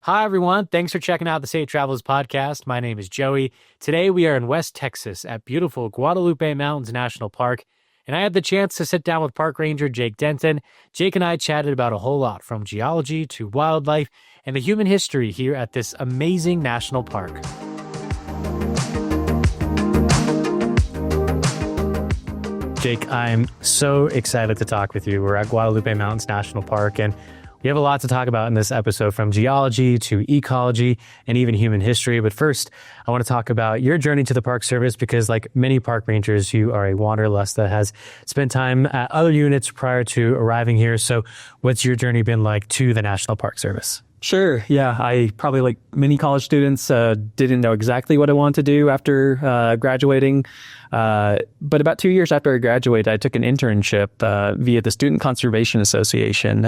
Hi, everyone. Thanks for checking out the Safe Travelers podcast. My name is Joey. Today, we are in West Texas at beautiful Guadalupe Mountains National Park, and I had the chance to sit down with Park Ranger Jake Denton. Jake and I chatted about a whole lot, from geology to wildlife and the human history here at this amazing national park. Jake, I'm so excited to talk with you. We're at Guadalupe Mountains National Park, and we have a lot to talk about in this episode, from geology to ecology and even human history. But first, I want to talk about your journey to the Park Service, because like many park rangers, you are a wanderlust that has spent time at other units prior to arriving here. So what's your journey been like to the National Park Service? Sure. Yeah. I probably, like many college students, didn't know exactly what I wanted to do after graduating. But about 2 years after I graduated, I took an internship via the Student Conservation Association,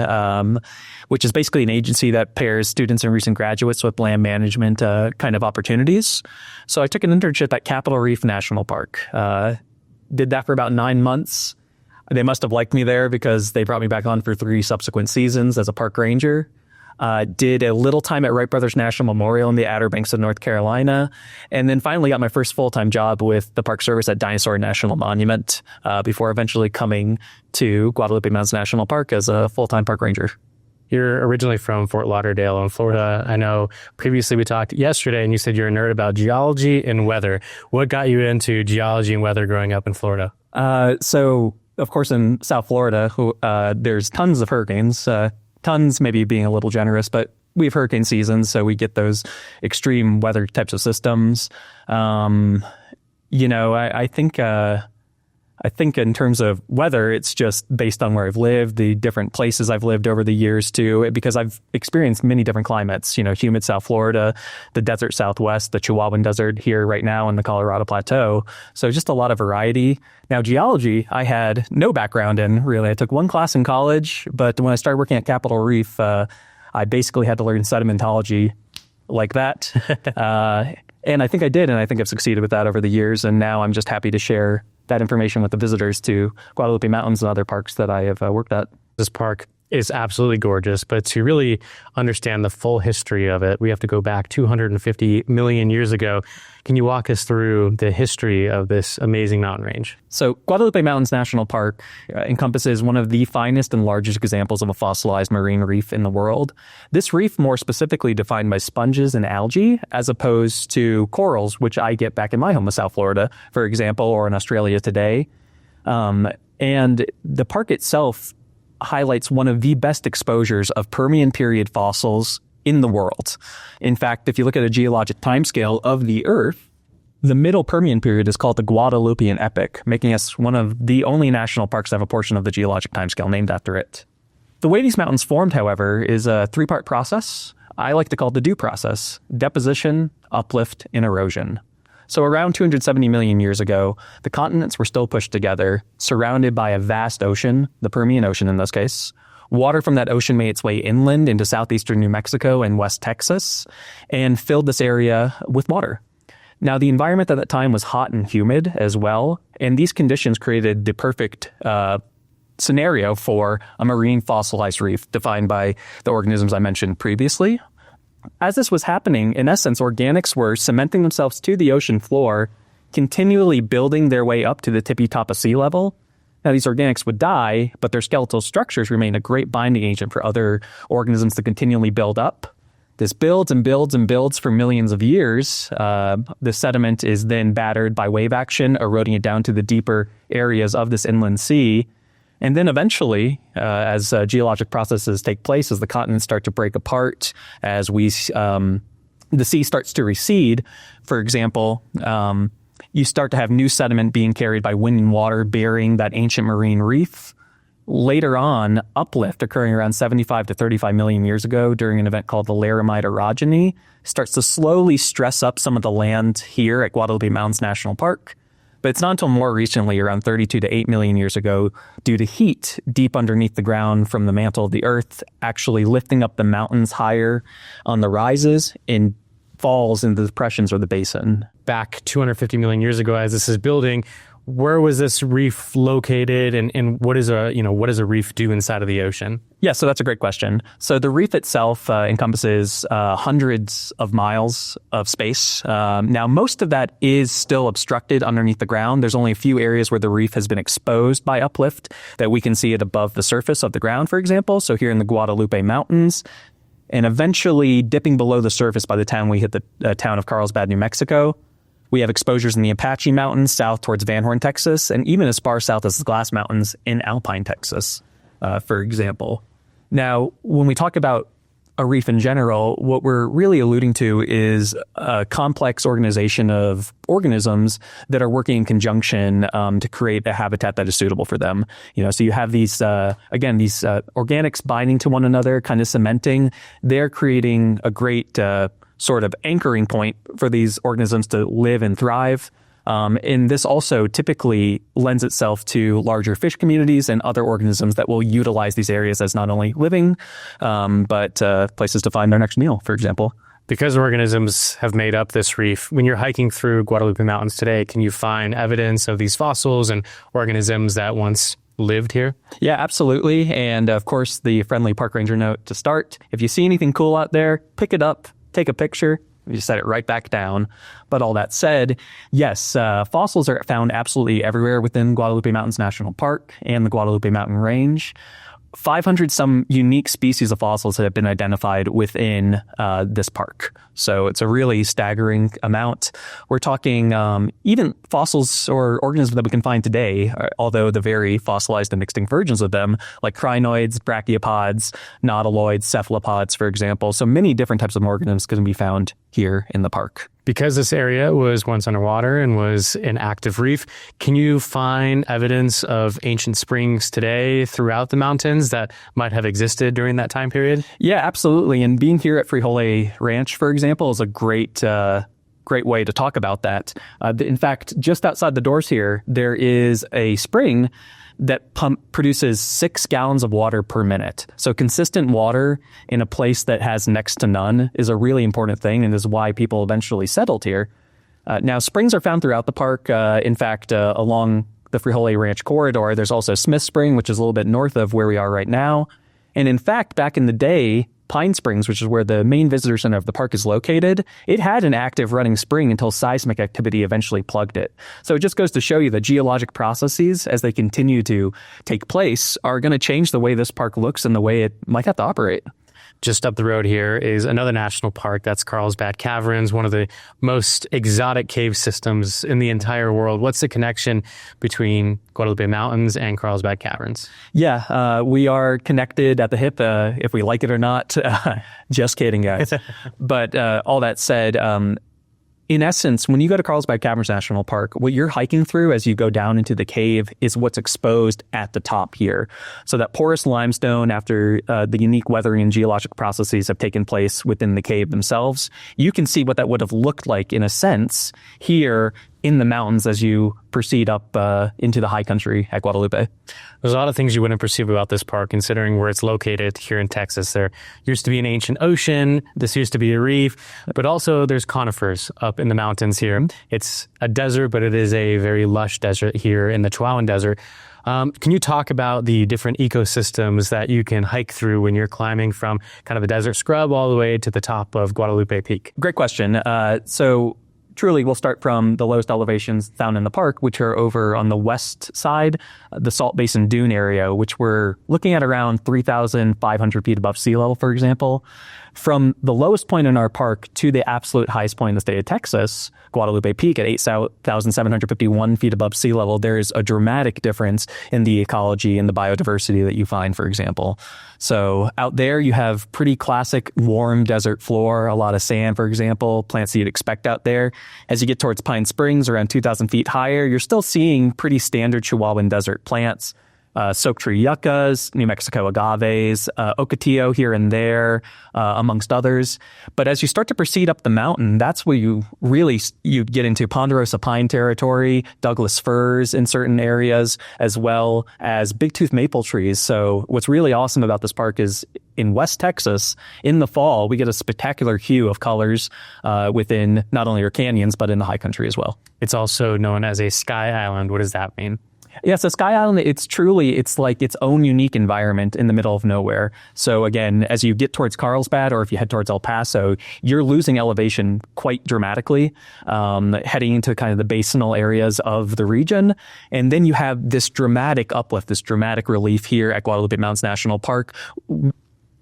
which is basically an agency that pairs students and recent graduates with land management kind of opportunities. So I took an internship at Capitol Reef National Park. Did that for about 9 months. They must have liked me there, because they brought me back on for 3 subsequent seasons as a park ranger. Did a little time at Wright Brothers National Memorial in the Outer Banks of North Carolina, and then finally got my first full-time job with the Park Service at Dinosaur National Monument, before eventually coming to Guadalupe Mountains National Park as a full-time park ranger. You're originally from Fort Lauderdale in Florida. I know previously we talked yesterday and you said you're a nerd about geology and weather. What got you into geology and weather growing up in Florida? So, of course, in South Florida, there's tons of hurricanes. Tons maybe being a little generous, but we have hurricane seasons, so we get those extreme weather types of systems. I think in terms of weather, it's just based on where I've lived, the different places I've lived over the years too, because I've experienced many different climates, humid South Florida, the desert Southwest, the Chihuahuan Desert here right now, and the Colorado Plateau. So just a lot of variety. Now, geology, I had no background in, really. I took one class in college, but when I started working at Capitol Reef, I basically had to learn sedimentology like that. And I think I did, and I think I've succeeded with that over the years. And now I'm just happy to share that information with the visitors to Guadalupe Mountains and other parks that I have worked at. This park is absolutely gorgeous, but to really understand the full history of it, we have to go back 250 million years ago. Can you walk us through the history of this amazing mountain range? So Guadalupe Mountains National Park encompasses one of the finest and largest examples of a fossilized marine reef in the world. This reef more specifically defined by sponges and algae, as opposed to corals, which I get back in my home of South Florida, for example, or in Australia today. And the park itself highlights one of the best exposures of Permian period fossils in the world. In fact, if you look at a geologic timescale of the Earth, the middle Permian period is called the Guadalupean epoch, making us one of the only national parks that have a portion of the geologic timescale named after it. The way these mountains formed, however, is a 3-part process. I like to call it the dew process: deposition, uplift, and erosion. So around 270 million years ago, the continents were still pushed together, surrounded by a vast ocean, the Permian Ocean in this case. Water from that ocean made its way inland into southeastern New Mexico and West Texas, and filled this area with water. Now, the environment at that time was hot and humid as well, and these conditions created the perfect scenario for a marine fossilized reef defined by the organisms I mentioned previously. As this was happening, in essence, organics were cementing themselves to the ocean floor, continually building their way up to the tippy top of sea level. Now, these organics would die, but their skeletal structures remain a great binding agent for other organisms to continually build up. This builds and builds and builds for millions of years. The sediment is then battered by wave action, eroding it down to the deeper areas of this inland sea. And then eventually, as geologic processes take place, as the continents start to break apart, as the sea starts to recede, for example, you start to have new sediment being carried by wind and water, burying that ancient marine reef. Later on, uplift, occurring around 75 to 35 million years ago during an event called the Laramide orogeny, starts to slowly stress up some of the land here at Guadalupe Mountains National Park. But it's not until more recently, around 32 to 8 million years ago, due to heat deep underneath the ground from the mantle of the Earth, actually lifting up the mountains higher on the rises and falls into the depressions or the basin. Back 250 million years ago, as this is building, where was this reef located, and what is what does a reef do inside of the ocean? Yeah, so that's a great question. So the reef itself encompasses hundreds of miles of space. Now, most of that is still obstructed underneath the ground. There's only a few areas where the reef has been exposed by uplift that we can see it above the surface of the ground, for example. So here in the Guadalupe Mountains, and eventually dipping below the surface by the time we hit the town of Carlsbad, New Mexico. We have exposures in the Apache Mountains south towards Van Horn, Texas, and even as far south as the Glass Mountains in Alpine, Texas, for example. Now, when we talk about a reef in general, what we're really alluding to is a complex organization of organisms that are working in conjunction to create a habitat that is suitable for them. So you have these organics binding to one another, kind of cementing. They're creating a great sort of anchoring point for these organisms to live and thrive. And this also typically lends itself to larger fish communities and other organisms that will utilize these areas as not only living, but places to find their next meal, for example. Because organisms have made up this reef, when you're hiking through Guadalupe Mountains today, can you find evidence of these fossils and organisms that once lived here? Yeah, absolutely. And of course, the friendly park ranger note to start. If you see anything cool out there, pick it up. Take a picture, you set it right back down. But all that said, yes, fossils are found absolutely everywhere within Guadalupe Mountains National Park and the Guadalupe Mountain Range. 500 some unique species of fossils that have been identified within this park. So it's a really staggering amount. We're talking even fossils or organisms that we can find today, although the very fossilized and extinct versions of them, like crinoids, brachiopods, nautiloids, cephalopods, for example. So many different types of organisms can be found here in the park. Because this area was once underwater and was an active reef, can you find evidence of ancient springs today throughout the mountains that might have existed during that time period? Yeah, absolutely. And being here at Frijole Ranch, for example, is a great way to talk about that. In fact, just outside the doors here, there is a spring that produces 6 gallons of water per minute. So consistent water in a place that has next to none is a really important thing and is why people eventually settled here. Now, springs are found throughout the park. In fact, along the Frijole Ranch corridor, there's also Smith Spring, which is a little bit north of where we are right now. And in fact, back in the day, Pine Springs, which is where the main visitor center of the park is located, it had an active running spring until seismic activity eventually plugged it. So it just goes to show you that geologic processes, as they continue to take place, are going to change the way this park looks and the way it might have to operate. Just up the road here is another national park. That's Carlsbad Caverns, one of the most exotic cave systems in the entire world. What's the connection between Guadalupe Mountains and Carlsbad Caverns? Yeah, we are connected at the hip, if we like it or not. Just kidding, guys. But all that said, in essence, when you go to Carlsbad Caverns National Park, what you're hiking through as you go down into the cave is what's exposed at the top here. So that porous limestone, after the unique weathering and geologic processes have taken place within the cave themselves, you can see what that would have looked like in a sense here in the mountains as you proceed up into the high country at Guadalupe. There's a lot of things you wouldn't perceive about this park, considering where it's located here in Texas. There used to be an ancient ocean. This used to be a reef, but also there's conifers up in the mountains here. It's a desert, but it is a very lush desert here in the Chihuahuan Desert. Can you talk about the different ecosystems that you can hike through when you're climbing from kind of a desert scrub all the way to the top of Guadalupe Peak? Great question. So truly, we'll start from the lowest elevations found in the park, which are over on the west side, the Salt Basin Dune area, which we're looking at around 3,500 feet above sea level, for example. From the lowest point in our park to the absolute highest point in the state of Texas, Guadalupe Peak at 8,751 feet above sea level, there's a dramatic difference in the ecology and the biodiversity that you find, for example. So out there, you have pretty classic warm desert floor, a lot of sand, for example, plants that you'd expect out there. As you get towards Pine Springs, around 2,000 feet higher, you're still seeing pretty standard Chihuahuan desert plants. soak tree yuccas, New Mexico agaves, ocotillo here and there, amongst others. But as you start to proceed up the mountain, that's where you get into ponderosa pine territory, Douglas firs in certain areas, as well as big-tooth maple trees. So what's really awesome about this park is in West Texas, in the fall, we get a spectacular hue of colors within not only our canyons, but in the high country as well. It's also known as a sky island. What does that mean? Yeah, so Sky Island, it's like its own unique environment in the middle of nowhere. So again, as you get towards Carlsbad or if you head towards El Paso, you're losing elevation quite dramatically, heading into kind of the basinal areas of the region. And then you have this dramatic uplift, this dramatic relief here at Guadalupe Mountains National Park.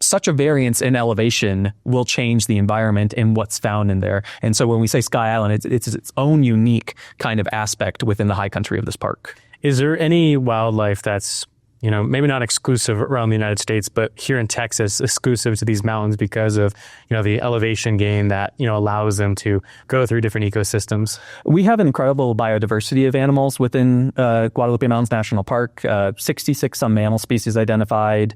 Such a variance in elevation will change the environment and what's found in there. And so when we say Sky Island, it's its own unique kind of aspect within the high country of this park. Is there any wildlife that's, maybe not exclusive around the United States, but here in Texas, exclusive to these mountains because of, the elevation gain that, allows them to go through different ecosystems? We have an incredible biodiversity of animals within Guadalupe Mountains National Park, 66 some mammal species identified,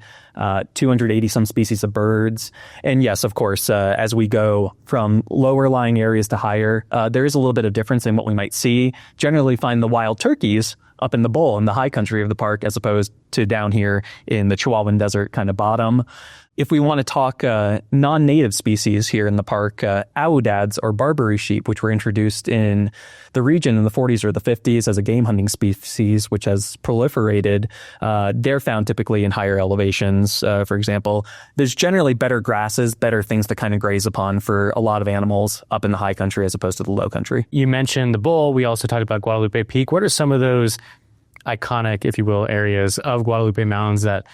280 some species of birds. And yes, of course, as we go from lower lying areas to higher, there is a little bit of difference in what we might see. Generally find the wild turkeys up in the bowl in the high country of the park as opposed to down here in the Chihuahuan Desert kind of bottom. If we want to talk non-native species here in the park, aoudads or Barbary sheep, which were introduced in the region in the 40s or the 50s as a game hunting species, which has proliferated, they're found typically in higher elevations. For example, there's generally better grasses, better things to kind of graze upon for a lot of animals up in the high country as opposed to the low country. You mentioned the bull. We also talked about Guadalupe Peak. What are some of those iconic, if you will, areas of Guadalupe Mountains that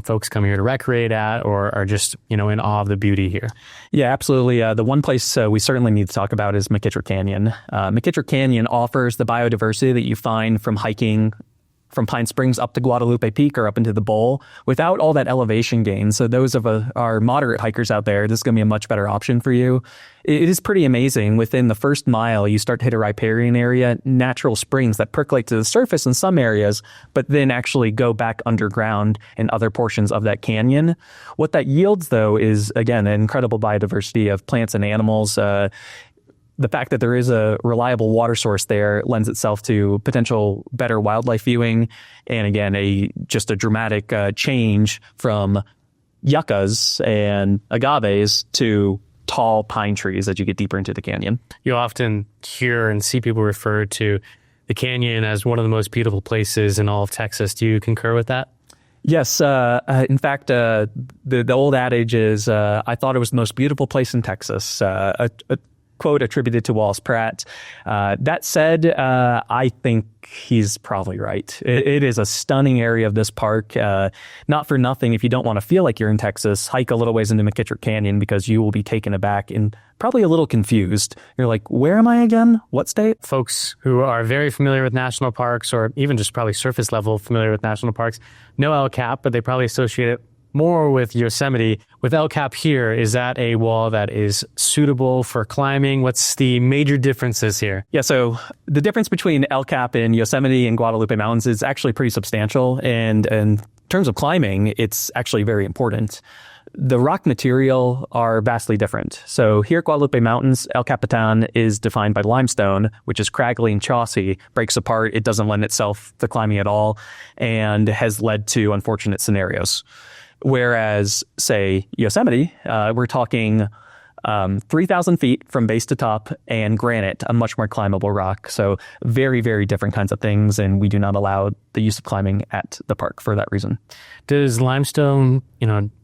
folks come here to recreate at or are just, in awe of the beauty here? Yeah, absolutely. The one place we certainly need to talk about is McKittrick Canyon. McKittrick Canyon offers the biodiversity that you find from hiking from Pine Springs up to Guadalupe Peak or up into the bowl without all that elevation gain. So those of our moderate hikers out there, this is going to be a much better option for you. It is pretty amazing. Within the first mile, you start to hit a riparian area, natural springs that percolate to the surface in some areas, but then actually go back underground in other portions of that canyon. What that yields, though, is, again, an incredible biodiversity of plants and animals. The fact that there is a reliable water source there lends itself to potential better wildlife viewing. And again, just a dramatic change from yuccas and agaves to tall pine trees as you get deeper into the canyon. You often hear and see people refer to the canyon as one of the most beautiful places in all of Texas. Do you concur with that? Yes. In fact, the old adage is, I thought it was the most beautiful place in Texas. A quote attributed to Wallace Pratt. That said, I think he's probably right. It is a stunning area of this park. Not for nothing, if you don't want to feel like you're in Texas, hike a little ways into McKittrick Canyon because you will be taken aback and probably a little confused. You're like, where am I again? What state? Folks who are very familiar with national parks or even just probably surface level familiar with national parks know El Cap, but they probably associate it more with Yosemite. With El Cap here, is that a wall that is suitable for climbing? What's the major differences here? Yeah, so the difference between El Cap and Yosemite and Guadalupe Mountains is actually pretty substantial. And in terms of climbing, it's actually very important. The rock material are vastly different. So here at Guadalupe Mountains, El Capitan is defined by limestone, which is craggy and chalky, breaks apart. It doesn't lend itself to climbing at all and has led to unfortunate scenarios. Whereas, say, Yosemite, we're talking 3,000 feet from base to top and granite, a much more climbable rock. So very, very different kinds of things. And we do not allow the use of climbing at the park for that reason. Does limestone,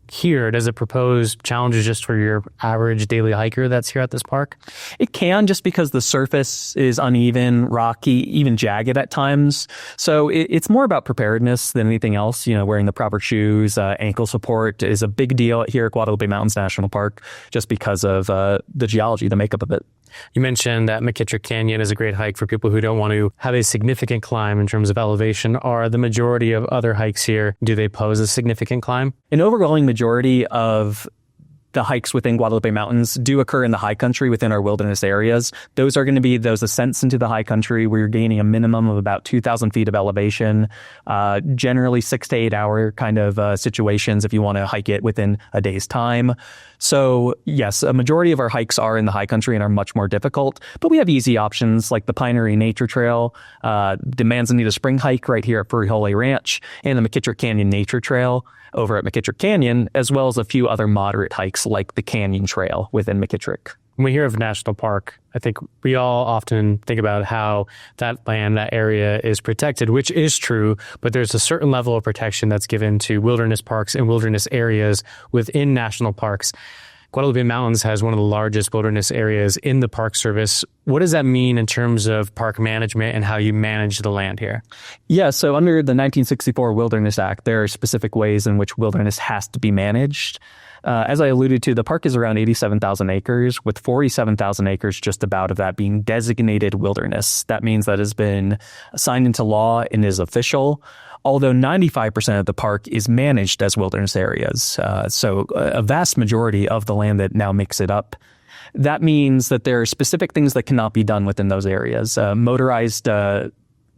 here, does it propose challenges just for your average daily hiker that's here at this park? It can, just because the surface is uneven, rocky, even jagged at times. So it's more about preparedness than anything else. Wearing the proper shoes, ankle support is a big deal here at Guadalupe Mountains National Park, just because of the geology, the makeup of it. You mentioned that McKittrick Canyon is a great hike for people who don't want to have a significant climb in terms of elevation. Are the majority of other hikes here, do they pose a significant climb? An overwhelming majority of the hikes within Guadalupe Mountains do occur in the high country within our wilderness areas. Those are going to be those ascents into the high country where you're gaining a minimum of about 2,000 feet of elevation, generally 6 to 8 hour kind of situations if you want to hike it within a day's time. So yes, a majority of our hikes are in the high country and are much more difficult, but we have easy options like the Pinery Nature Trail, the Manzanita Spring Hike right here at Frijole Ranch, and the McKittrick Canyon Nature Trail over at McKittrick Canyon, as well as a few other moderate hikes like the Canyon Trail within McKittrick. When we hear of national park, I think we all often think about how that land, that area is protected, which is true, but there's a certain level of protection that's given to wilderness parks and wilderness areas within national parks. Guadalupe Mountains has one of the largest wilderness areas in the Park Service. What does that mean in terms of park management and how you manage the land here? Yeah, so under the 1964 Wilderness Act, there are specific ways in which wilderness has to be managed. As I alluded to, the park is around 87,000 acres, with 47,000 acres just about of that being designated wilderness. That means that has been signed into law and is official, although 95% of the park is managed as wilderness areas. So a vast majority of the land that now makes it up. That means that there are specific things that cannot be done within those areas. Motorized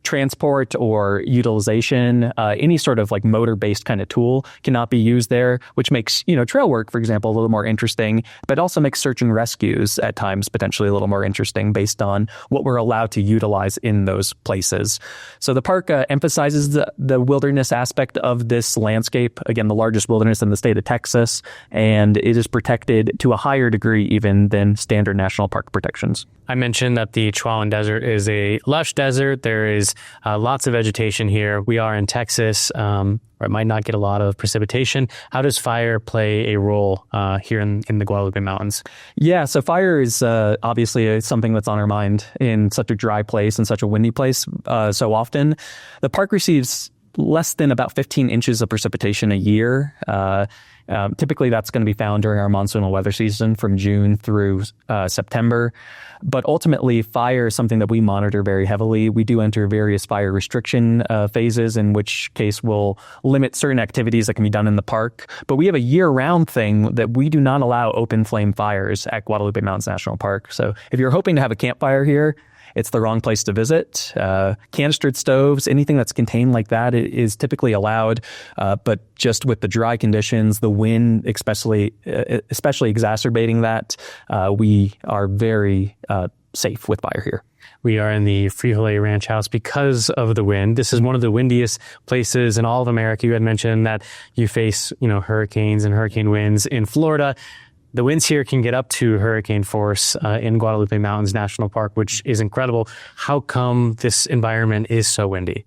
transport or utilization, any sort of like motor-based kind of tool cannot be used there, which makes, trail work, for example, a little more interesting, but also makes search and rescues at times potentially a little more interesting based on what we're allowed to utilize in those places. So the park emphasizes the wilderness aspect of this landscape, again, the largest wilderness in the state of Texas, and it is protected to a higher degree even than standard national park protections. I mentioned that the Chihuahuan Desert is a lush desert. There is lots of vegetation here. We are in Texas, where it might not get a lot of precipitation. How does fire play a role here in the Guadalupe Mountains? Yeah, so fire is obviously something that's on our mind in such a dry place and such a windy place so often. The park receives less than about 15 inches of precipitation a year. Typically, that's going to be found during our monsoonal weather season from June through September. But ultimately, fire is something that we monitor very heavily. We do enter various fire restriction phases, in which case we'll limit certain activities that can be done in the park. But we have a year-round thing that we do not allow open flame fires at Guadalupe Mountains National Park. So if you're hoping to have a campfire here, it's the wrong place to visit. Canistered stoves, anything that's contained like that is typically allowed, but just with the dry conditions, the wind especially exacerbating that, we are very safe with fire here. We are in the Frijole Ranch House because of the wind. This is one of the windiest places in all of America. You had mentioned that you face, hurricanes and hurricane winds in Florida. The winds here can get up to hurricane force in Guadalupe Mountains National Park, which is incredible. How come this environment is so windy?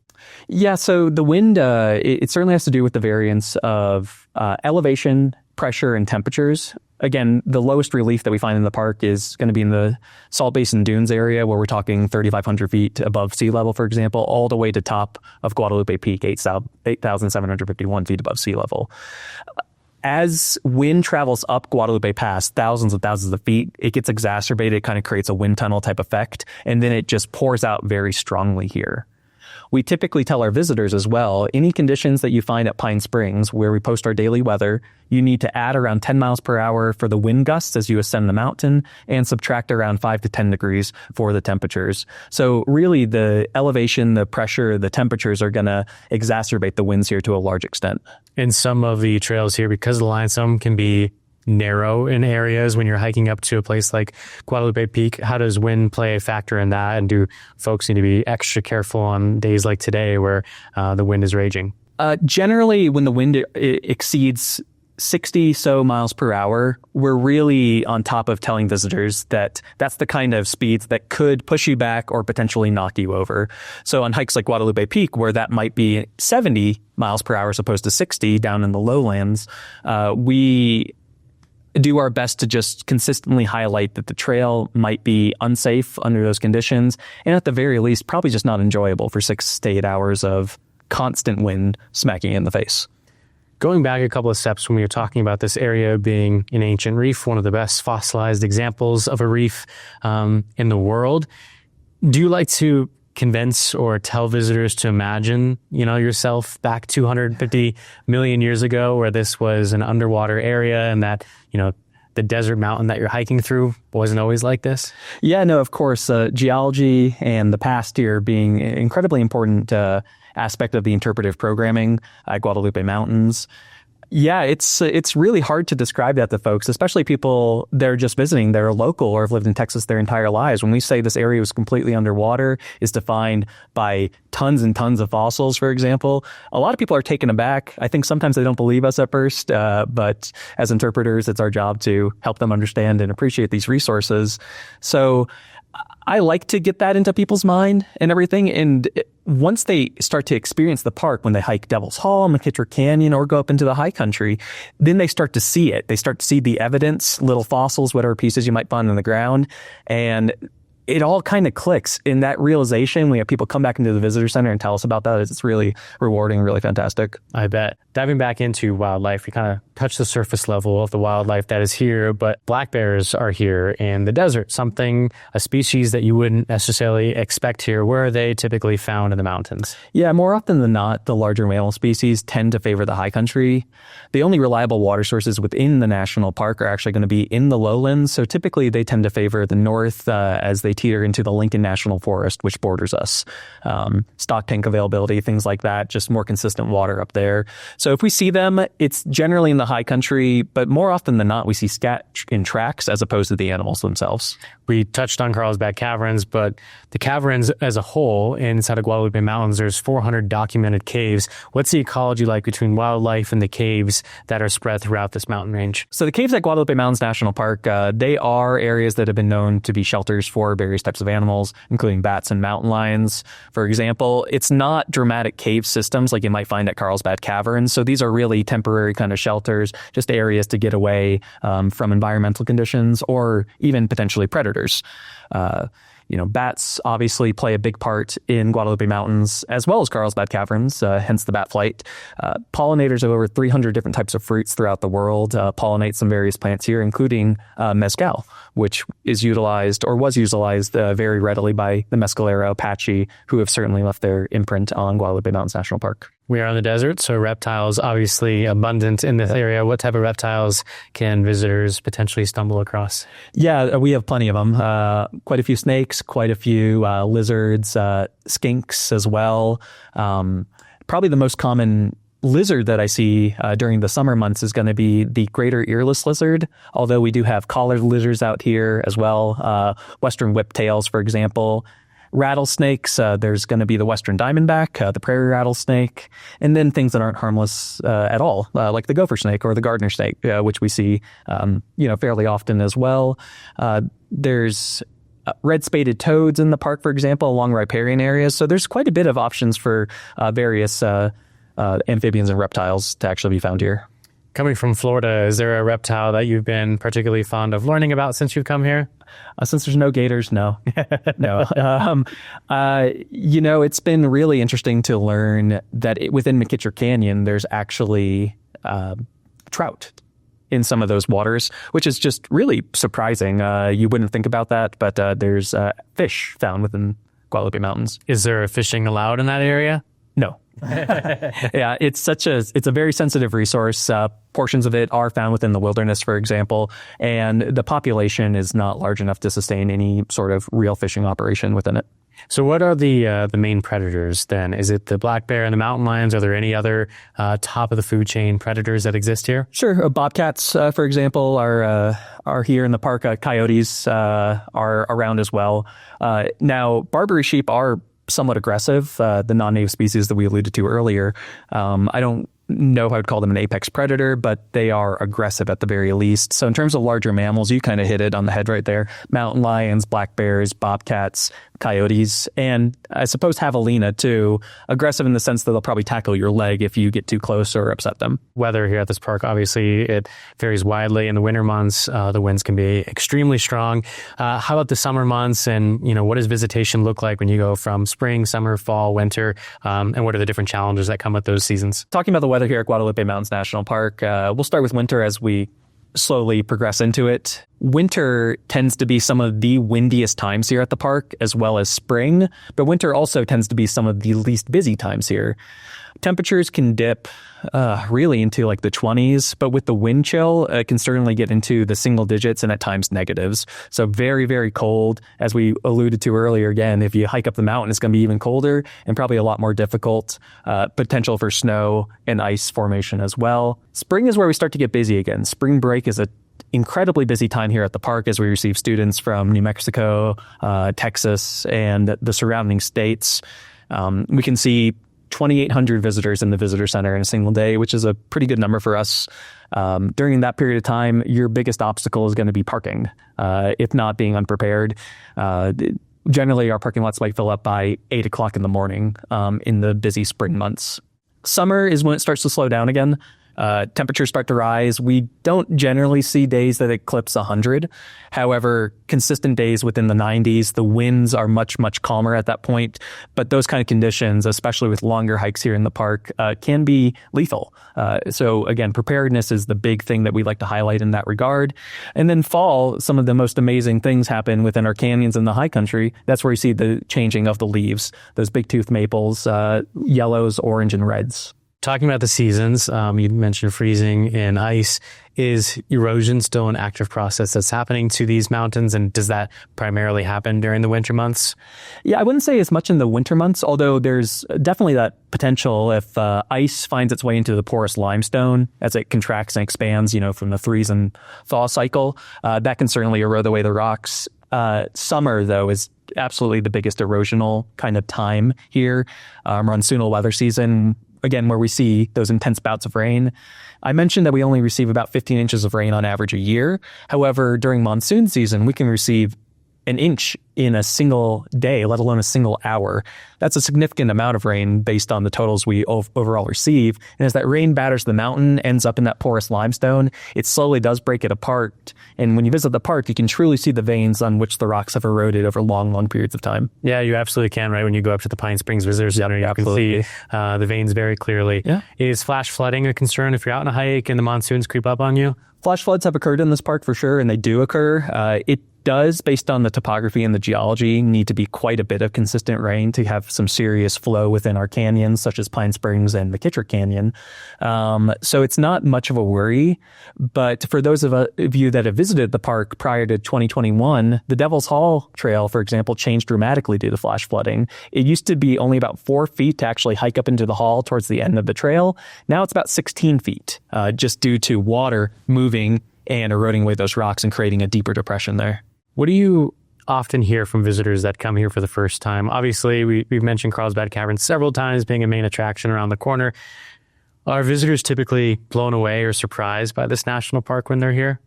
Yeah, so the wind, it certainly has to do with the variance of elevation, pressure, and temperatures. Again, the lowest relief that we find in the park is going to be in the Salt Basin Dunes area, where we're talking 3,500 feet above sea level, for example, all the way to top of Guadalupe Peak, 8,751 feet above sea level. As wind travels up Guadalupe Pass, thousands of feet, it gets exacerbated. It kind of creates a wind tunnel type effect, and then it just pours out very strongly here. We typically tell our visitors as well, any conditions that you find at Pine Springs, where we post our daily weather, you need to add around 10 miles per hour for the wind gusts as you ascend the mountain and subtract around 5 to 10 degrees for the temperatures. So really the elevation, the pressure, the temperatures are going to exacerbate the winds here to a large extent. And some of the trails here, because of the line, some can be narrow in areas when you're hiking up to a place like Guadalupe Peak. How does wind play a factor in that? And do folks need to be extra careful on days like today where the wind is raging? Generally, when the wind exceeds 60 so miles per hour, we're really on top of telling visitors that that's the kind of speeds that could push you back or potentially knock you over. So on hikes like Guadalupe Peak, where that might be 70 miles per hour as opposed to 60 down in the lowlands, we do our best to just consistently highlight that the trail might be unsafe under those conditions, and at the very least, probably just not enjoyable for 6 to 8 hours of constant wind smacking you in the face. Going back a couple of steps when we were talking about this area being an ancient reef, one of the best fossilized examples of a reef in the world, do you like to convince or tell visitors to imagine, yourself back 250 million years ago, where this was an underwater area and that, the desert mountain that you're hiking through wasn't always like this? Yeah, no, of course. Geology and the past here being an incredibly important aspect of the interpretive programming at Guadalupe Mountains. Yeah, it's really hard to describe that to folks, especially people that are just visiting, that are local or have lived in Texas their entire lives. When we say this area was completely underwater, is defined by tons and tons of fossils, for example, a lot of people are taken aback. I think sometimes they don't believe us at first, but as interpreters, it's our job to help them understand and appreciate these resources. So I like to get that into people's mind and everything. And once they start to experience the park, when they hike Devil's Hall, McKittrick Canyon, or go up into the high country, then they start to see it. They start to see the evidence, little fossils, whatever pieces you might find on the ground. And it all kind of clicks in that realization. We have people come back into the visitor center and tell us about that. It's really rewarding, really fantastic. I bet. Diving back into wildlife, we kind of touched the surface level of the wildlife that is here, but black bears are here in the desert, a species that you wouldn't necessarily expect here. Where are they typically found in the mountains? Yeah, more often than not, the larger mammal species tend to favor the high country. The only reliable water sources within the national park are actually going to be in the lowlands, so typically they tend to favor the north as they teeter into the Lincoln National Forest, which borders us. Stock tank availability, things like that, just more consistent water up there. So if we see them, it's generally in the high country, but more often than not, we see scat in tracks as opposed to the animals themselves. We touched on Carlsbad Caverns, but the caverns as a whole inside of Guadalupe Mountains, there's 400 documented caves. What's the ecology like between wildlife and the caves that are spread throughout this mountain range? So the caves at Guadalupe Mountains National Park, they are areas that have been known to be shelters for various types of animals, including bats and mountain lions. For example, it's not dramatic cave systems like you might find at Carlsbad Caverns. So these are really temporary kind of shelters, just areas to get away from environmental conditions or even potentially predators. Bats obviously play a big part in Guadalupe Mountains as well as Carlsbad Caverns, hence the bat flight. Pollinators of over 300 different types of fruits throughout the world pollinate some various plants here, including mezcal, which is utilized or was utilized very readily by the Mescalero Apache, who have certainly left their imprint on Guadalupe Mountains National Park. We are in the desert, so reptiles obviously abundant in this area. What type of reptiles can visitors potentially stumble across? Yeah, we have plenty of them. Quite a few snakes, quite a few lizards, skinks as well. Probably the most common lizard that I see during the summer months is going to be the greater earless lizard, although we do have collared lizards out here as well. Western whiptails, for example. Rattlesnakes, there's going to be the western diamondback, the prairie rattlesnake, and then things that aren't harmless at all, like the gopher snake or the gardener snake, which we see, fairly often as well. There's red-spaded toads in the park, for example, along riparian areas. So there's quite a bit of options for various amphibians and reptiles to actually be found here. Coming from Florida, is there a reptile that you've been particularly fond of learning about since you've come here? Since there's no gators, no. No. It's been really interesting to learn that within McKittrick Canyon, there's actually trout in some of those waters, which is just really surprising. You wouldn't think about that, but there's fish found within Guadalupe Mountains. Is there fishing allowed in that area? No. Yeah, it's a very sensitive resource. Portions of it are found within the wilderness, for example, and the population is not large enough to sustain any sort of real fishing operation within it. So what are the main predators then? Is it the black bear and the mountain lions? Are there any other top of the food chain predators that exist here? Sure. Bobcats, for example, are here in the park. Coyotes are around as well. Now, Barbary sheep are somewhat aggressive, the non-native species that we alluded to earlier. I don't know if I would call them an apex predator, but they are aggressive at the very least. So in terms of larger mammals, you kind of hit it on the head right there. Mountain lions, black bears, bobcats, coyotes, and I suppose javelina too. Aggressive in the sense that they'll probably tackle your leg if you get too close or upset them. Weather here at this park, obviously, it varies widely. In the winter months, the winds can be extremely strong. How about the summer months? And, what does visitation look like when you go from spring, summer, fall, winter? And what are the different challenges that come with those seasons? Talking about the weather here at Guadalupe Mountains National Park, we'll start with winter as we slowly progress into it. Winter tends to be some of the windiest times here at the park, as well as spring, but winter also tends to be some of the least busy times here. Temperatures can dip really into like the 20s, but with the wind chill, it can certainly get into the single digits and at times negatives. So very, very cold. As we alluded to earlier, again, if you hike up the mountain, it's going to be even colder and probably a lot more difficult. Potential for snow and ice formation as well. Spring is where we start to get busy again. Spring break is a incredibly busy time here at the park as we receive students from New Mexico, Texas, and the surrounding states. We can see 2,800 visitors in the visitor center in a single day, which is a pretty good number for us. During that period of time, your biggest obstacle is going to be parking, if not being unprepared. Generally, our parking lots might fill up by 8 o'clock in the morning in the busy spring months. Summer is when it starts to slow down again. Temperatures start to rise. We don't generally see days that eclipse 100. However, consistent days within the 90s, the winds are much, much calmer at that point. But those kind of conditions, especially with longer hikes here in the park, can be lethal. So again, preparedness is the big thing that we like to highlight in that regard. And then fall, some of the most amazing things happen within our canyons in the high country. That's where you see the changing of the leaves, those big tooth maples, yellows, orange, and reds. Talking about the seasons, you mentioned freezing and ice. Is erosion still an active process that's happening to these mountains? And does that primarily happen during the winter months? Yeah, I wouldn't say as much in the winter months, although there's definitely that potential if ice finds its way into the porous limestone as it contracts and expands, from the freeze and thaw cycle. That can certainly erode away the rocks. Summer, though, is absolutely the biggest erosional kind of time here. Monsoonal weather season, again, where we see those intense bouts of rain. I mentioned that we only receive about 15 inches of rain on average a year. However, during monsoon season, we can receive an inch in a single day, let alone a single hour. That's a significant amount of rain based on the totals we overall receive. And as that rain batters the mountain, ends up in that porous limestone, it slowly does break it apart. And when you visit the park, you can truly see the veins on which the rocks have eroded over long, long periods of time. Yeah, you absolutely can, right? When you go up to the Pine Springs Visitor Center, you can see the veins very clearly. Yeah. Is flash flooding a concern if you're out on a hike and the monsoons creep up on you? Flash floods have occurred in this park for sure, and they do occur. It does, based on the topography and the geology, need to be quite a bit of consistent rain to have some serious flow within our canyons, such as Pine Springs and McKittrick Canyon. So it's not much of a worry. But for those of you that have visited the park prior to 2021, the Devil's Hall Trail, for example, changed dramatically due to flash flooding. It used to be only about 4 feet to actually hike up into the hall towards the end of the trail. Now it's about 16 feet, just due to water moving and eroding away those rocks and creating a deeper depression there. What do you often hear from visitors that come here for the first time? Obviously, we've mentioned Carlsbad Cavern several times being a main attraction around the corner. Are visitors typically blown away or surprised by this national park when they're here?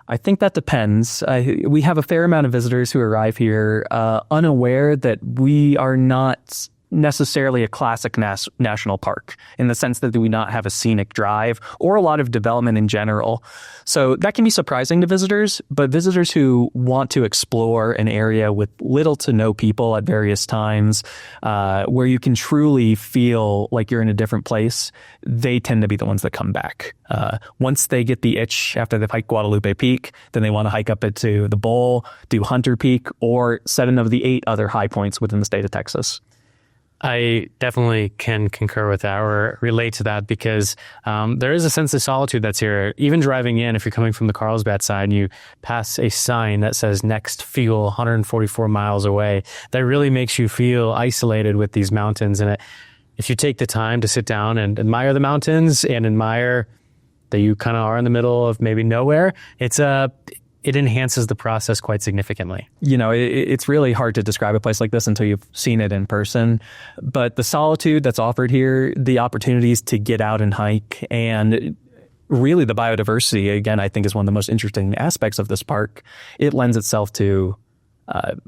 I think that depends. We have a fair amount of visitors who arrive here unaware that we are not necessarily a classic national park in the sense that we not have a scenic drive or a lot of development in general. So that can be surprising to visitors, but visitors who want to explore an area with little to no people at various times, where you can truly feel like you're in a different place, they tend to be the ones that come back. Once they get the itch after they've hiked Guadalupe Peak, then they want to hike up into the Bowl, do Hunter Peak, or 7 of the 8 other high points within the state of Texas. I definitely can concur with that or relate to that because there is a sense of solitude that's here. Even driving in, if you're coming from the Carlsbad side and you pass a sign that says next fuel 144 miles away, that really makes you feel isolated with these mountains. And if you take the time to sit down and admire the mountains and admire that you kind of are in the middle of maybe nowhere, it enhances the process quite significantly. It's really hard to describe a place like this until you've seen it in person. But the solitude that's offered here, the opportunities to get out and hike, and really the biodiversity, again, I think is one of the most interesting aspects of this park. It lends itself to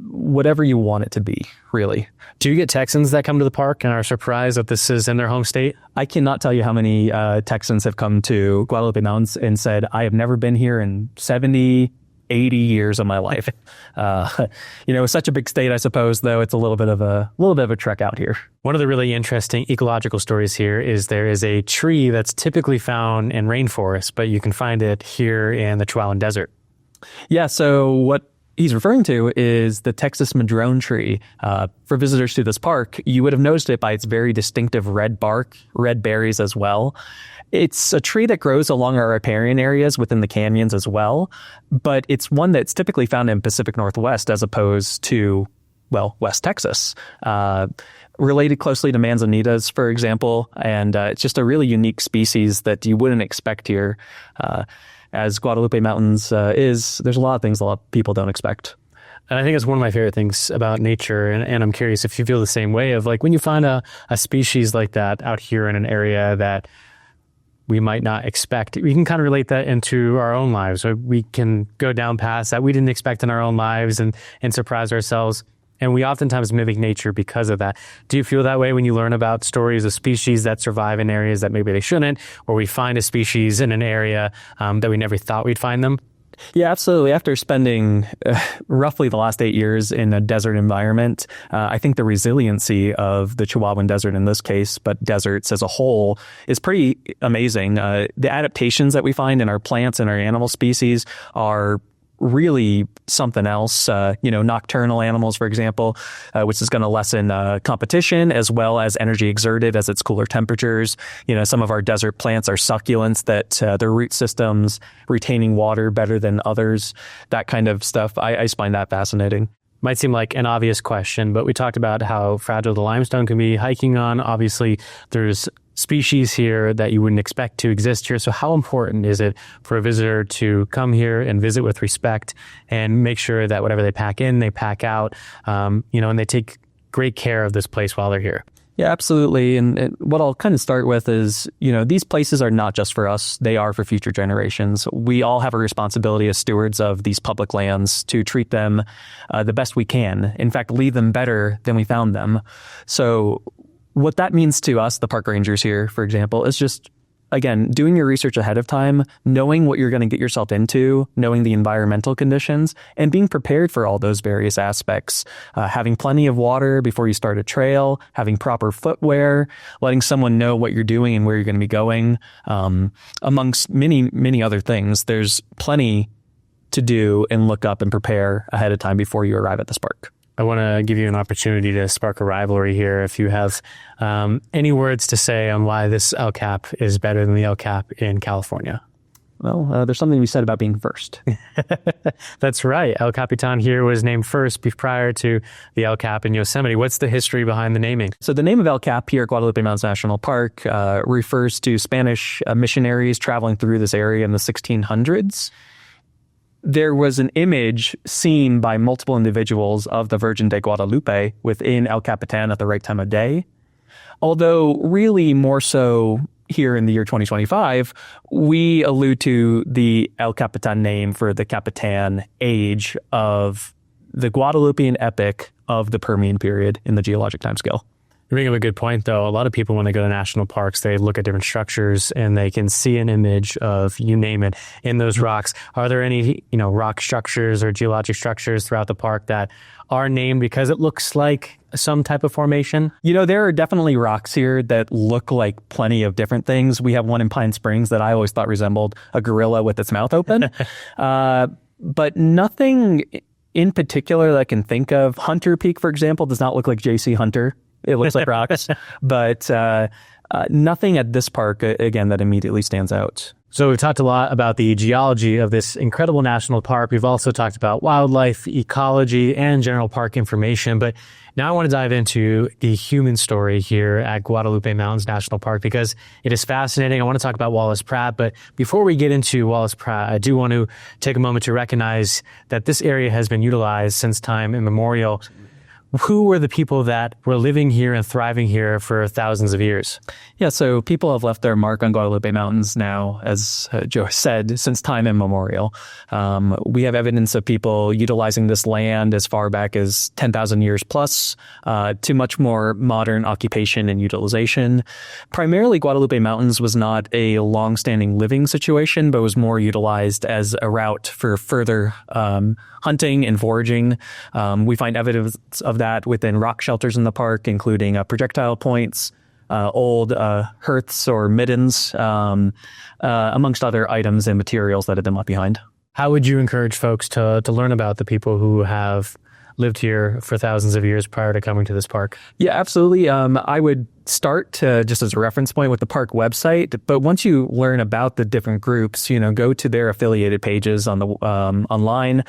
whatever you want it to be, really. Do you get Texans that come to the park and are surprised that this is in their home state? I cannot tell you how many Texans have come to Guadalupe Mountains and said, I have never been here in 70, 80 years of my life. It's such a big state, I suppose, though it's a little bit of a trek out here. One of the really interesting ecological stories here is there is a tree that's typically found in rainforest, but you can find it here in the Chihuahuan Desert. Yeah, so what he's referring to is the Texas madrone tree. For visitors to this park, you would have noticed it by its very distinctive red bark, red berries as well. It's a tree that grows along our riparian areas within the canyons as well, but it's one that's typically found in Pacific Northwest as opposed to, well, West Texas. Related closely to manzanitas, for example, and it's just a really unique species that you wouldn't expect here. As Guadalupe Mountains there's a lot of things a lot of people don't expect. And I think it's one of my favorite things about nature. And I'm curious if you feel the same way of like when you find a species like that out here in an area that we might not expect, we can kind of relate that into our own lives. So we can go down paths that we didn't expect in our own lives and surprise ourselves. And we oftentimes mimic nature because of that. Do you feel that way when you learn about stories of species that survive in areas that maybe they shouldn't, or we find a species in an area that we never thought we'd find them? Yeah, absolutely. After spending roughly the last 8 years in a desert environment, I think the resiliency of the Chihuahuan Desert in this case, but deserts as a whole, is pretty amazing. The adaptations that we find in our plants and our animal species are really something else. Nocturnal animals, for example, which is going to lessen competition as well as energy exerted as it's cooler temperatures. Some of our desert plants are succulents that their root systems retaining water better than others. That kind of stuff. I just find that fascinating. Might seem like an obvious question, but we talked about how fragile the limestone can be hiking on. Obviously, there's species here that you wouldn't expect to exist here. So how important is it for a visitor to come here and visit with respect and make sure that whatever they pack in, they pack out, and they take great care of this place while they're here? Yeah, absolutely. And what I'll kind of start with is, these places are not just for us. They are for future generations. We all have a responsibility as stewards of these public lands to treat them the best we can. In fact, leave them better than we found them. So what that means to us, the park rangers here, for example, is just, again, doing your research ahead of time, knowing what you're going to get yourself into, knowing the environmental conditions, and being prepared for all those various aspects. Having plenty of water before you start a trail, having proper footwear, letting someone know what you're doing and where you're going to be going, amongst many, many other things. There's plenty to do and look up and prepare ahead of time before you arrive at this park. I want to give you an opportunity to spark a rivalry here. If you have any words to say on why this El Cap is better than the El Cap in California. Well, there's something to be said about being first. That's right. El Capitan here was named first prior to the El Cap in Yosemite. What's the history behind the naming? So the name of El Cap here at Guadalupe Mountains National Park refers to Spanish missionaries traveling through this area in the 1600s. There was an image seen by multiple individuals of the Virgin de Guadalupe within El Capitan at the right time of day. Although really more so here in the year 2025, we allude to the El Capitan name for the Capitan age of the Guadalupean epoch of the Permian period in the geologic timescale. You bring up a good point, though. A lot of people, when they go to national parks, they look at different structures and they can see an image of, you name it, in those rocks. Are there any, rock structures or geologic structures throughout the park that are named because it looks like some type of formation? There are definitely rocks here that look like plenty of different things. We have one in Pine Springs that I always thought resembled a gorilla with its mouth open. But nothing in particular that I can think of. Hunter Peak, for example, does not look like J.C. Hunter. It looks like rocks, but nothing at this park, again, that immediately stands out. So we've talked a lot about the geology of this incredible national park. We've also talked about wildlife, ecology, and general park information. But now I want to dive into the human story here at Guadalupe Mountains National Park because it is fascinating. I want to talk about Wallace Pratt. But before we get into Wallace Pratt, I do want to take a moment to recognize that this area has been utilized since time immemorial. Who were the people that were living here and thriving here for thousands of years? Yeah, so people have left their mark on Guadalupe Mountains now, as Joe said, since time immemorial. We have evidence of people utilizing this land as far back as 10,000 years plus to much more modern occupation and utilization. Primarily, Guadalupe Mountains was not a long-standing living situation, but was more utilized as a route for further hunting and foraging. We find evidence of that within rock shelters in the park, including projectile points, old hearths or middens, amongst other items and materials that have been left behind. How would you encourage folks to learn about the people who have lived here for thousands of years prior to coming to this park? Yeah, absolutely. I would start just as a reference point with the park website. But once you learn about the different groups, go to their affiliated pages on the online.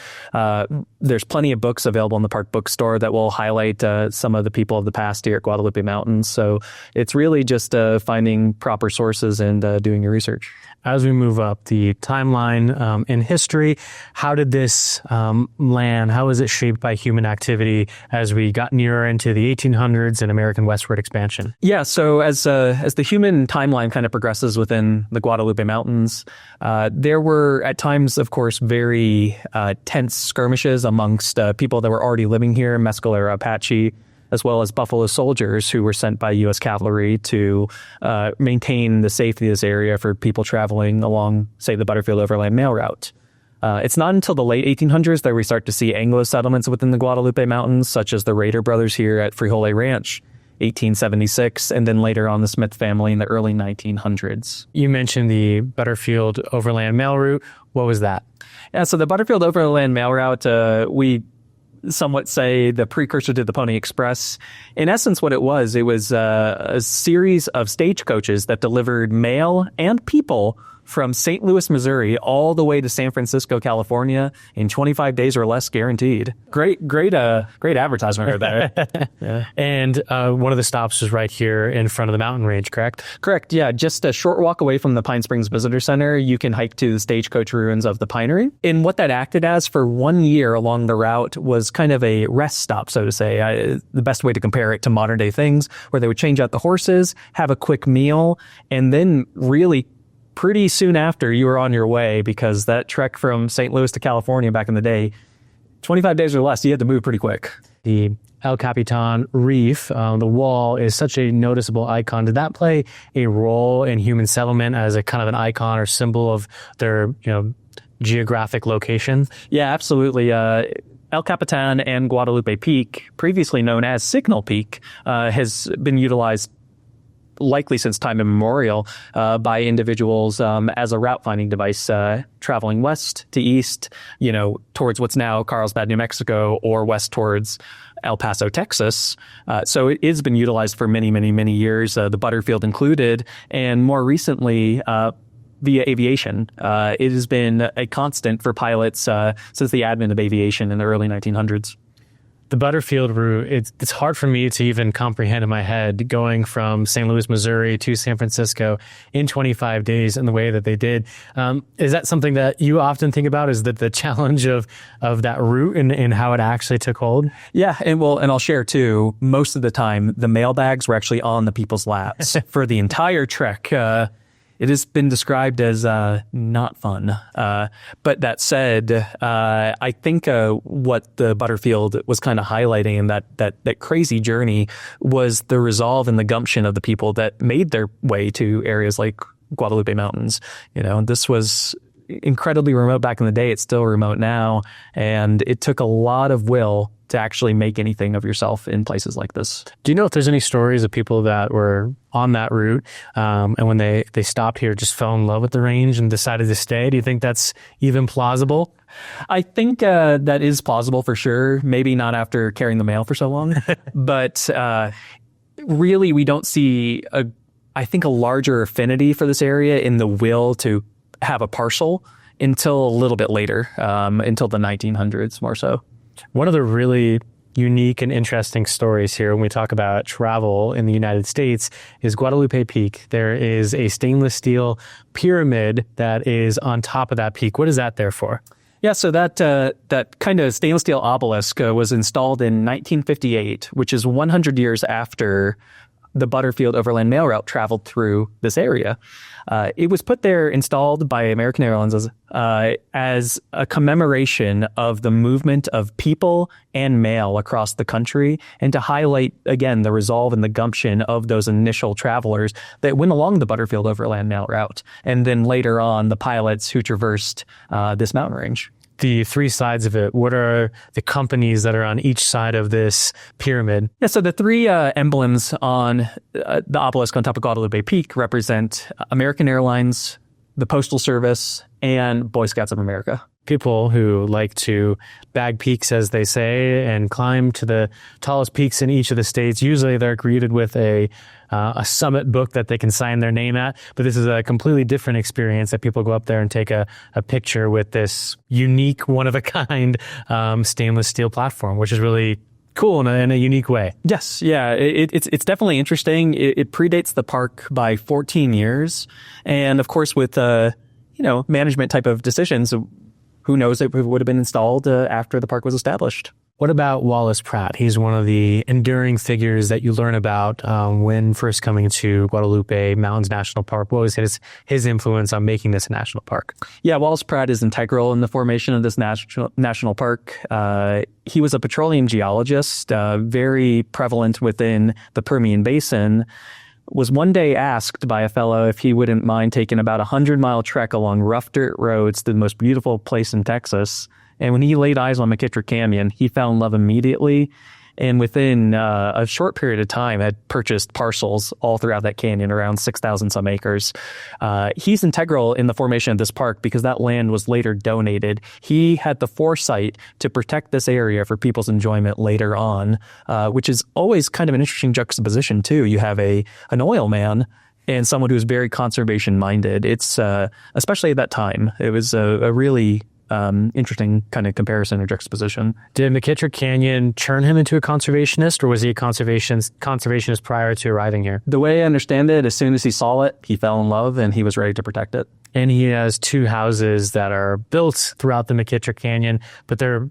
There's plenty of books available in the park bookstore that will highlight some of the people of the past here at Guadalupe Mountains. So it's really just finding proper sources and doing your research. As we move up the timeline in history, how did this land, how was it shaped by human activity as we got nearer into the 1800s and American westward expansion? Yeah, so as the human timeline kind of progresses within the Guadalupe Mountains, there were at times, of course, very tense skirmishes amongst people that were already living here, Mescalero Apache, as well as Buffalo Soldiers who were sent by U.S. cavalry to maintain the safety of this area for people traveling along, say, the Butterfield Overland Mail Route. It's not until the late 1800s that we start to see Anglo settlements within the Guadalupe Mountains, such as the Raider brothers here at Frijole Ranch, 1876, and then later on the Smith family in the early 1900s. You mentioned the Butterfield Overland Mail Route. What was that? Yeah, so the Butterfield Overland Mail Route, we somewhat say the precursor to the Pony Express. In essence, what it was a series of stagecoaches that delivered mail and people from St. Louis, Missouri, all the way to San Francisco, California, in 25 days or less, guaranteed. Great advertisement right there. Yeah. And one of the stops was right here in front of the mountain range, correct? Correct. Yeah, just a short walk away from the Pine Springs Visitor Center, you can hike to the stagecoach ruins of the Pinery. And what that acted as for 1 year along the route was kind of a rest stop, so to say. The best way to compare it to modern day things, where they would change out the horses, have a quick meal, and then really pretty soon after you were on your way, because that trek from St. Louis to California back in the day, 25 days or less, you had to move pretty quick. The El Capitan Reef, the wall, is such a noticeable icon. Did that play a role in human settlement as a kind of an icon or symbol of their, geographic location? Yeah, absolutely. El Capitan and Guadalupe Peak, previously known as Signal Peak, has been utilized likely since time immemorial by individuals as a route finding device traveling west to east, towards what's now Carlsbad, New Mexico, or west towards El Paso, Texas. So it has been utilized for many, many, many years, the Butterfield included, and more recently via aviation. It has been a constant for pilots since the advent of aviation in the early 1900s. The Butterfield route, it's hard for me to even comprehend in my head going from St. Louis, Missouri to San Francisco in 25 days in the way that they did. Is that something that you often think about? Is that the challenge of that route and how it actually took hold? Yeah, and I'll share too, most of the time, the mailbags were actually on the people's laps for the entire trek. It has been described as not fun. But that said, I think what the Butterfield was kind of highlighting in that crazy journey was the resolve and the gumption of the people that made their way to areas like Guadalupe Mountains. This was incredibly remote back in the day. It's still remote now. And it took a lot of will to actually make anything of yourself in places like this. Do you know if there's any stories of people that were on that route and when they stopped here just fell in love with the range and decided to stay? Do you think that's even plausible? I think that is plausible for sure. Maybe not after carrying the mail for so long. But really, we don't see, I think, a larger affinity for this area in the will to have a parcel until a little bit later, until the 1900s more so. One of the really unique and interesting stories here when we talk about travel in the United States is Guadalupe Peak. There is a stainless steel pyramid that is on top of that peak. What is that there for? Yeah, so that kind of stainless steel obelisk was installed in 1958, which is 100 years after the Butterfield Overland Mail Route traveled through this area. It was put there, installed by American Airlines as a commemoration of the movement of people and mail across the country, and to highlight, again, the resolve and the gumption of those initial travelers that went along the Butterfield Overland Mail Route, and then later on the pilots who traversed this mountain range. The three sides of it, what are the companies that are on each side of this pyramid? Yeah, so the three emblems on the obelisk on top of Guadalupe Peak represent American Airlines, the Postal Service, and Boy Scouts of America. people who like to bag peaks, as they say, and climb to the tallest peaks in each of the states. Usually they're greeted with a summit book that they can sign their name at. But this is a completely different experience that people go up there and take a picture with this unique, one-of-a-kind stainless steel platform, which is really cool in a unique way. Yes, yeah, it's definitely interesting. It predates the park by 14 years. And of course, with management type of decisions, who knows if it would have been installed after the park was established. What about Wallace Pratt? He's one of the enduring figures that you learn about when first coming to Guadalupe Mountains National Park. What was his influence on making this a national park? Yeah, Wallace Pratt is integral in the formation of this national park. He was a petroleum geologist, very prevalent within the Permian Basin. Was one day asked by a fellow if he wouldn't mind taking about 100-mile trek along rough dirt roads to the most beautiful place in Texas. And when he laid eyes on McKittrick Canyon, he fell in love immediately. And within a short period of time, had purchased parcels all throughout that canyon, around 6,000 some acres. He's integral in the formation of this park because that land was later donated. He had the foresight to protect this area for people's enjoyment later on, which is always kind of an interesting juxtaposition too. You have an oil man and someone who's very conservation minded. It's especially at that time, it was a really interesting kind of comparison or juxtaposition. Did McKittrick Canyon turn him into a conservationist, or was he a conservationist prior to arriving here? The way I understand it, as soon as he saw it, he fell in love and he was ready to protect it. And he has two houses that are built throughout the McKittrick Canyon, but they're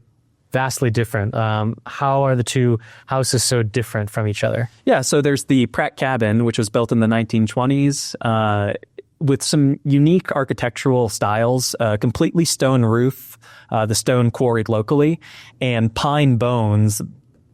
vastly different. How are the two houses so different from each other? Yeah, so there's the Pratt cabin, which was built in the 1920s. With some unique architectural styles, completely stone roof, the stone quarried locally, and pine bones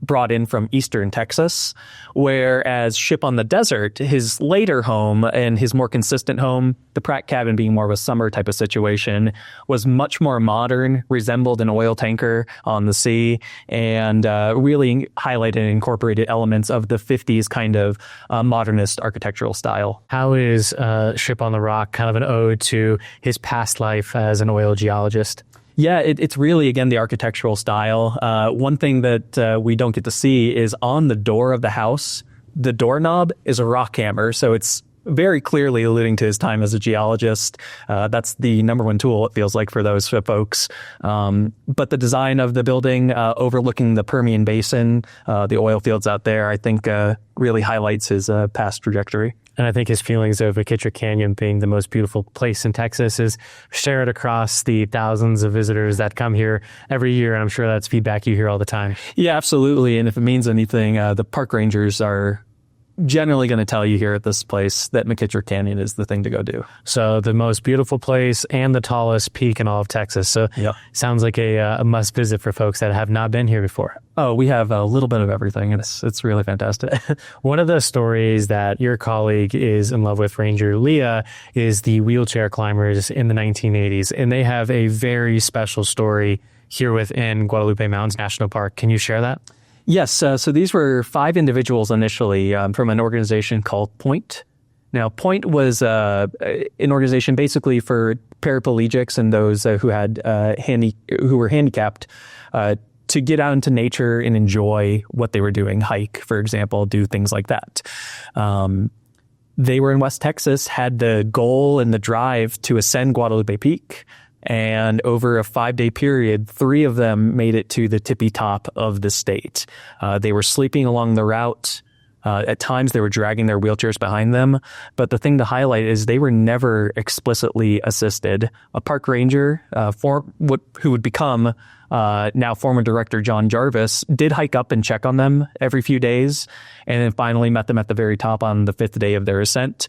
brought in from eastern Texas. Whereas Ship on the Desert, his later home and his more consistent home, the Pratt cabin being more of a summer type of situation, was much more modern, resembled an oil tanker on the sea, and really highlighted and incorporated elements of the 50s kind of modernist architectural style. How is Ship on the Rock kind of an ode to his past life as an oil geologist? Yeah, it's really, again, the architectural style. One thing that we don't get to see is on the door of the house, the doorknob is a rock hammer. So it's very clearly alluding to his time as a geologist. That's the number one tool, it feels like, for those folks. But the design of the building overlooking the Permian Basin, the oil fields out there, I think really highlights his past trajectory. And I think his feelings of McKittrick Canyon being the most beautiful place in Texas is shared across the thousands of visitors that come here every year. And I'm sure that's feedback you hear all the time. Yeah, absolutely. And if it means anything, the park rangers are generally going to tell you here at this place that McKittrick Canyon is the thing to go do. So the most beautiful place and the tallest peak in all of Texas. So sounds like a must visit for folks that have not been here before. Oh, we have a little bit of everything. It's really fantastic. One of the stories that your colleague is in love with, Ranger Leah, is the wheelchair climbers in the 1980s. And they have a very special story here within Guadalupe Mountains National Park. Can you share that? Yes. So these were 5 individuals initially from an organization called Point. Now, Point was an organization basically for paraplegics and those who had who were handicapped to get out into nature and enjoy what they were doing, hike, for example, do things like that. They were in West Texas, had the goal and the drive to ascend Guadalupe Peak. And over a 5-day period, 3 of them made it to the tippy top of the state. They were sleeping along the route. At times, they were dragging their wheelchairs behind them. But the thing to highlight is they were never explicitly assisted. A park ranger, who would become now former director John Jarvis, did hike up and check on them every few days, and then finally met them at the very top on the 5th day of their ascent.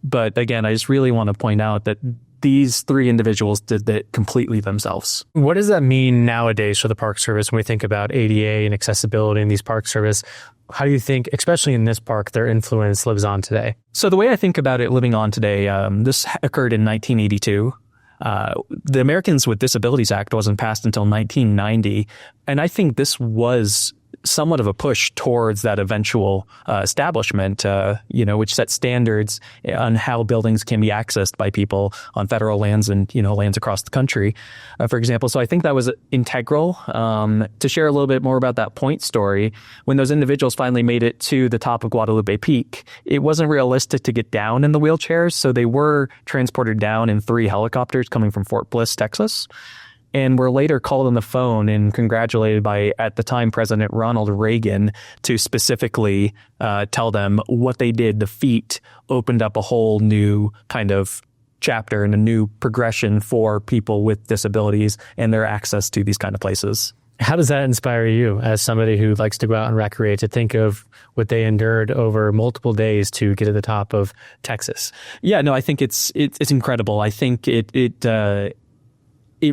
But again, I just really want to point out that these 3 individuals did that completely themselves. What does that mean nowadays for the Park Service when we think about ADA and accessibility in these Park Service? How do you think, especially in this park, their influence lives on today? So the way I think about it living on today, this occurred in 1982. The Americans with Disabilities Act wasn't passed until 1990. And I think this was somewhat of a push towards that eventual establishment, which sets standards on how buildings can be accessed by people on federal lands and, lands across the country, for example. So I think that was integral. To share a little bit more about that point story, when those individuals finally made it to the top of Guadalupe Peak, it wasn't realistic to get down in the wheelchairs, so they were transported down in 3 helicopters coming from Fort Bliss, Texas, and were later called on the phone and congratulated by, at the time, President Ronald Reagan to specifically tell them what they did. The feat opened up a whole new kind of chapter and a new progression for people with disabilities and their access to these kind of places. How does that inspire you as somebody who likes to go out and recreate, to think of what they endured over multiple days to get to the top of Texas? Yeah, no, I think it's incredible. I think it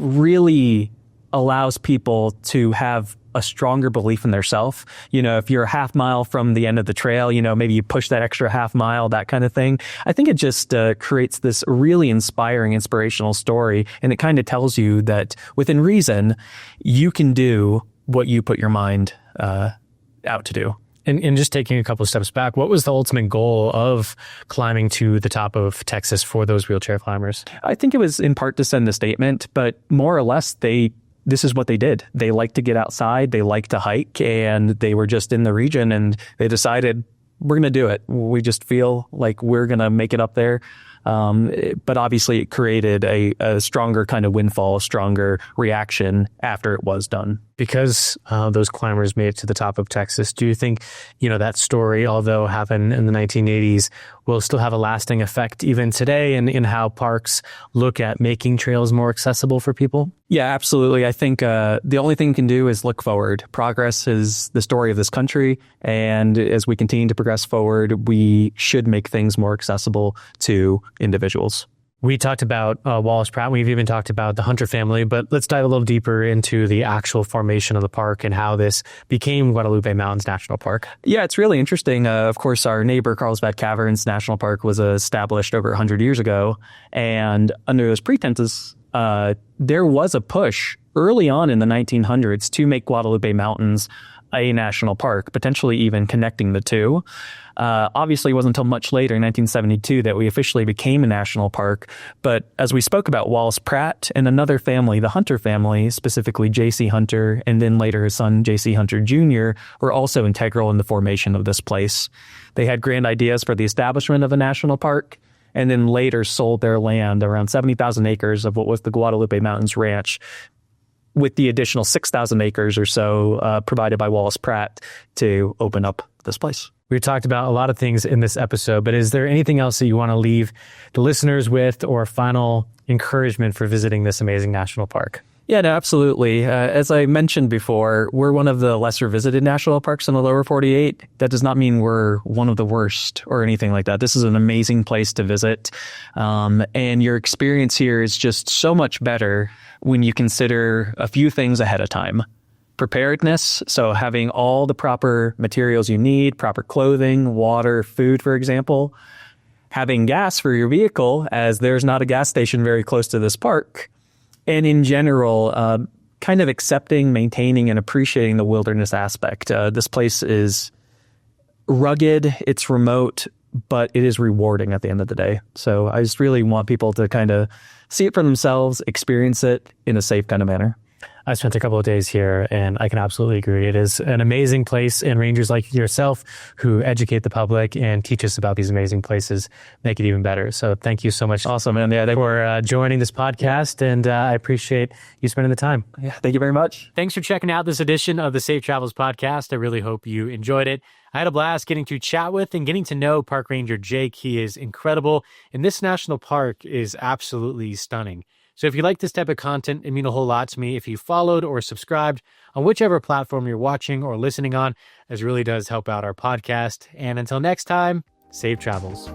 really allows people to have a stronger belief in their self. If you're a half mile from the end of the trail, maybe you push that extra half mile, that kind of thing. I think it just creates this really inspiring, inspirational story. And it kind of tells you that within reason, you can do what you put your mind out to do. And just taking a couple of steps back, what was the ultimate goal of climbing to the top of Texas for those wheelchair climbers? I think it was in part to send the statement, but more or less, this is what they did. They like to get outside, they like to hike, and they were just in the region and they decided, we're going to do it. We just feel like we're going to make it up there. But obviously it created a stronger kind of windfall, a stronger reaction after it was done. Because those climbers made it to the top of Texas, do you think, that story, although happened in the 1980s, will still have a lasting effect even today in how parks look at making trails more accessible for people? Yeah, absolutely. I think the only thing we can do is look forward. Progress is the story of this country. And as we continue to progress forward, we should make things more accessible to individuals. We talked about Wallace Pratt. We've even talked about the Hunter family, but let's dive a little deeper into the actual formation of the park and how this became Guadalupe Mountains National Park. Yeah, it's really interesting. Of course, our neighbor Carlsbad Caverns National Park was established over 100 years ago. And under those pretenses, there was a push early on in the 1900s to make Guadalupe Mountains a national park, potentially even connecting the two. Obviously, it wasn't until much later, in 1972, that we officially became a national park. But as we spoke about, Wallace Pratt and another family, the Hunter family, specifically J.C. Hunter, and then later his son, J.C. Hunter Jr., were also integral in the formation of this place. They had grand ideas for the establishment of a national park, and then later sold their land, around 70,000 acres of what was the Guadalupe Mountains Ranch, with the additional 6,000 acres or so provided by Wallace Pratt to open up this place. We talked about a lot of things in this episode, but is there anything else that you want to leave the listeners with, or final encouragement for visiting this amazing national park? Yeah, no, absolutely. As I mentioned before, we're one of the lesser visited national parks in the lower 48. That does not mean we're one of the worst or anything like that. This is an amazing place to visit. And your experience here is just so much better when you consider a few things ahead of time. Preparedness, so having all the proper materials you need, proper clothing, water, food, for example. Having gas for your vehicle, as there's not a gas station very close to this park. And in general, kind of accepting, maintaining, and appreciating the wilderness aspect. This place is rugged, it's remote, but it is rewarding at the end of the day. So I just really want people to kind of see it for themselves, experience it in a safe kind of manner. I spent a couple of days here, and I can absolutely agree. It is an amazing place, and rangers like yourself who educate the public and teach us about these amazing places make it even better. So thank you so much. Awesome, man. Yeah, for joining this podcast, and I appreciate you spending the time. Yeah, thank you very much. Thanks for checking out this edition of the Safe Travels podcast. I really hope you enjoyed it. I had a blast getting to chat with and getting to know Park Ranger Jake. He is incredible, and this national park is absolutely stunning. So if you like this type of content, it'd mean a whole lot to me if you followed or subscribed on whichever platform you're watching or listening on, as it really does help out our podcast. And until next time, safe travels.